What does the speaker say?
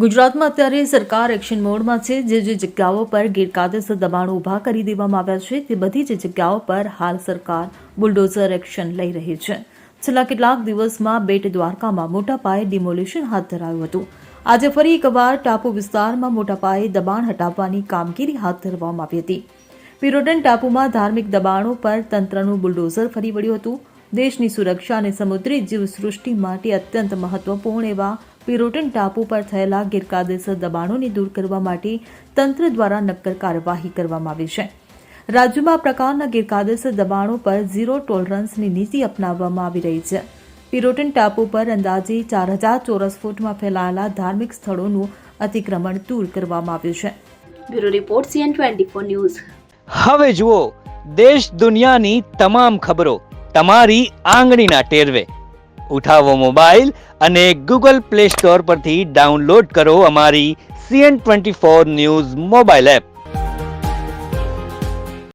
ગુજરાતમાં અત્યારે સરકાર એક્શન મોડમાં છે. જે જગ્યાઓ પર ગેરકાયદેસર દબાણો ઊભા કરી દેવામાં આવ્યા છે તે બધી જ જગ્યાઓ પર હાલ સરકાર બુલડોઝર એક્શન લઈ રહી છે. છેલ્લા કેટલાક દિવસમાં બેટ દ્વારકામાં મોટા પાયે ડિમોલિશન હાથ ધરાયું હતું. આજે ફરી એકવાર ટાપુ વિસ્તારમાં મોટા પાયે દબાણ હટાવવાની કામગીરી હાથ ધરવામાં આવી હતી. પિરોટન ટાપુમાં ધાર્મિક દબાણો પર તંત્રનું બુલડોઝર ફરી વળ્યું હતું. દેશની સુરક્ષા અને સમુદ્રી જીવસૃષ્ટિ માટે અત્યંત મહત્વપૂર્ણ એવા પિરોટન ટાપુ પર થયેલા ગેરકાયદેસર દબાણોને દૂર કરવા માટે તંત્ર દ્વારા નક્કર કાર્યવાહી કરવામાં આવી છે. રાજ્યમાં આ પ્રકારના ગેરકાયદેસર દબાણો પર ઝીરો ટોલરન્સની નીતિ અપનાવવામાં આવી રહી છે. પિરોટન ટાપુ પર અંદાજે 4000 ચોરસ ફૂટમાં ફેલાયેલા ધાર્મિક સ્થળોનું અતિક્રમણ દૂર કરવામાં આવ્યું છે. Bureau report CN24 news. હવે જુઓ દેશ દુનિયાની તમામ ખબરો તમારી આંગળીના ટેરવે. ઉઠાવો મોબાઈલ અને Google Play Store પરથી ડાઉનલોડ કરો અમારી CN24 ન્યૂઝ મોબાઈલ એપ.